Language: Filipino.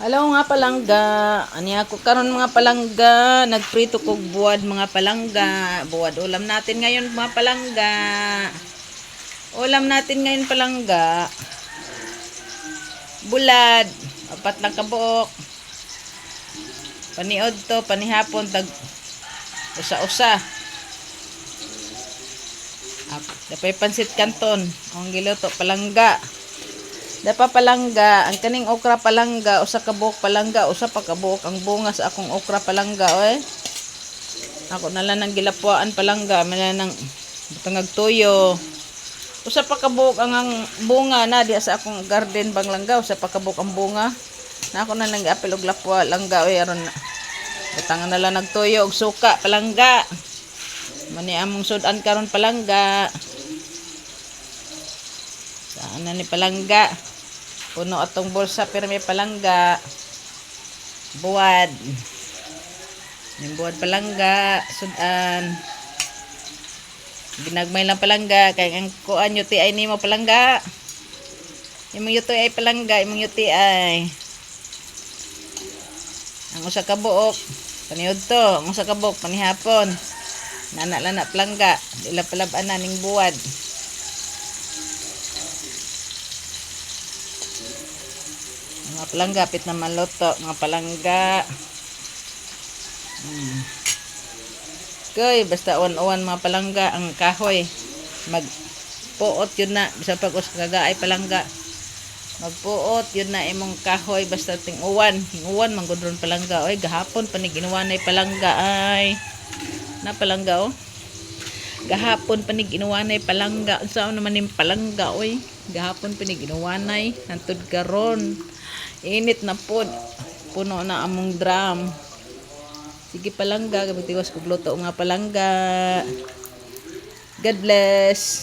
Hello mga palangga. Ani ako karon mga palangga, nagprito kog buwad mga palangga. Buwad ulam natin ngayon mga palangga. Ulam natin ngayon palangga. Bulad, apat lang kabuok. Paniod to, panihapon tag usa-usa. Dapay pansit kanton, ang giluto palangga. Dapa palangga, ang kaning okra palangga, usa ka buok palangga, usa pa ka buok ang bunga sa akong okra palangga oy. Ako na lang nang gilapuan palangga, man nang butangag tuyo. Usa pa ka buok ang bunga na di sa akong garden banglangga, usa pa ka buok ang bunga. Na ako na lang giapil og lapwa langga oy aron butangan na lang nagtuyo og suka palangga. Mani among sudan karon palangga. Saan na ni palangga? Puno atong bulsa pero may palangga. Buwad. May buwad palangga. Sudan. Ginagmay lang palangga. Kaya ang kuan yuti ay nimo palangga. Imong yuti ay palangga. Imong yuti ay. Ang usa ka buok. Paniud to. Ang usa ka buok. Panihapon. Nana palangga. Dila palab-an na ning buwad. Mga palangga, pit na maluto. Mga palangga. Okay, basta uwan-uwan mga palangga. Ang kahoy. Magpuot yun na. Bisa pag kagaay palangga. Magpuot yun na imong kahoy. Basta ting uwan. Uwan, manggudron palangga. Oy, gahapon panig inuwanay palangga. Ay. Na palangga, oh. Gahapon panig inuwanay palangga. Saan naman yung palangga, oy. Gahapon panig inuwanay. Nantod karon. Init na po. Puno na among drum. Sige palangga. Gabitiwas kog luto nga palangga. God bless.